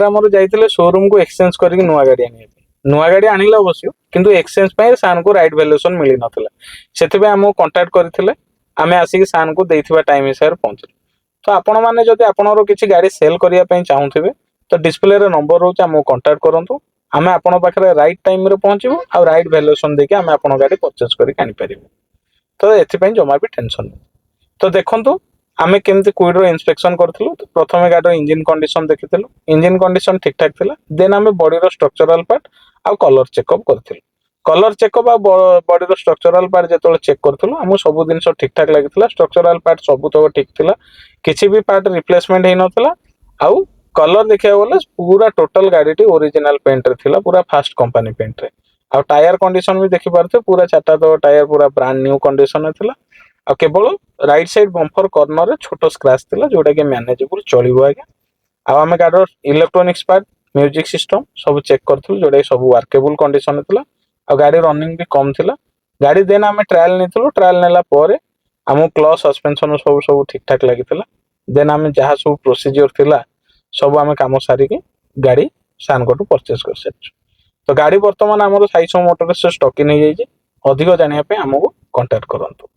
ଆମର ଯାଇଥିଲେ ଶୋରୁम को एक्सचेंज करके नुआ गाड़ी आनिया नुआ गाड़ी आनिला अवश्य किंतु एक्सचेंज पे सान को राइट वैल्यूएशन मिली नथिला सेथिबे हमो कांटेक्ट करथिले आमे आसी सान को देथिबा टाइम हिसाब पहुंचल तो आपण माने जदि आपणरो किछि गाड़ी सेल करिया पई चाहुथिबे तो डिस्प्ले रे नंबर रहउछ हमो कांटेक्ट करंतु आमे आपण पाखरे राइट टाइम रे पहुंचबो आ राइट वैल्यूएशन देके आमे आपण गाड़ी परचेज करि आनि परिबो तो एथि पई जमा भी टेंशन नहीं तो देखंतु आमे केमति क्विड रो इंस्पेक्शन करथिलु तो प्रथमे गाड़ी रो इंजन कंडीशन देखिथिलु इंजन कंडीशन ठीक ठाक थिला देन आमे बॉडी रो स्ट्रक्चरल पार्ट आ कलर चेकअप करथिलु कलर चेकअप आ बॉडी रो स्ट्रक्चरल पार्ट जेतोले चेक करथिलु हमु सब दिन ठीक ठाक लागिथिला स्ट्रक्चरल पार्ट सब तो ठीक थिला किछि भी पार्ट रिप्लेसमेंट हे नथिला आउ कलर देखिया बोले पूरा टोटल गाड़ी ओरिजिनल पेंट रे थिला पूरा फास्ट कंपनी पेंट रे आ टायर कंडीशन भी देखि पारथे पूरा चारटा तो टायर पूरा ब्रांड न्यू कंडीशन थिला आ केवल राइट साइड बम्पर कॉर्नर रे छोटो स्क्रैच थिला जोटा के मैनेजेबल चलिबो आगे आ हमें गाड़ी इलेक्ट्रॉनिक्स पार्ट म्यूजिक सिस्टम सब चेक करथुल जोटा सब वर्केबल कंडीशन थिला आ गाड़ी रनिंग भी कम थिला गाड़ी देन हमें ट्रायल नेथुलो ट्रायल नेला परे हमो क्लच सस्पेंशन सब सब ठीक ठाक लागिथिला देन हमें जहाँ सब प्रोसीजर थिला सब हमें काम सारी की गाड़ी सानकोटू परचेज कर सारिछु तो गाड़ी वर्तमान हमर साइसो मोटर से स्टॉक इन हो जाइए अधिक जानिया पे हमको कांटेक्ट करंतु।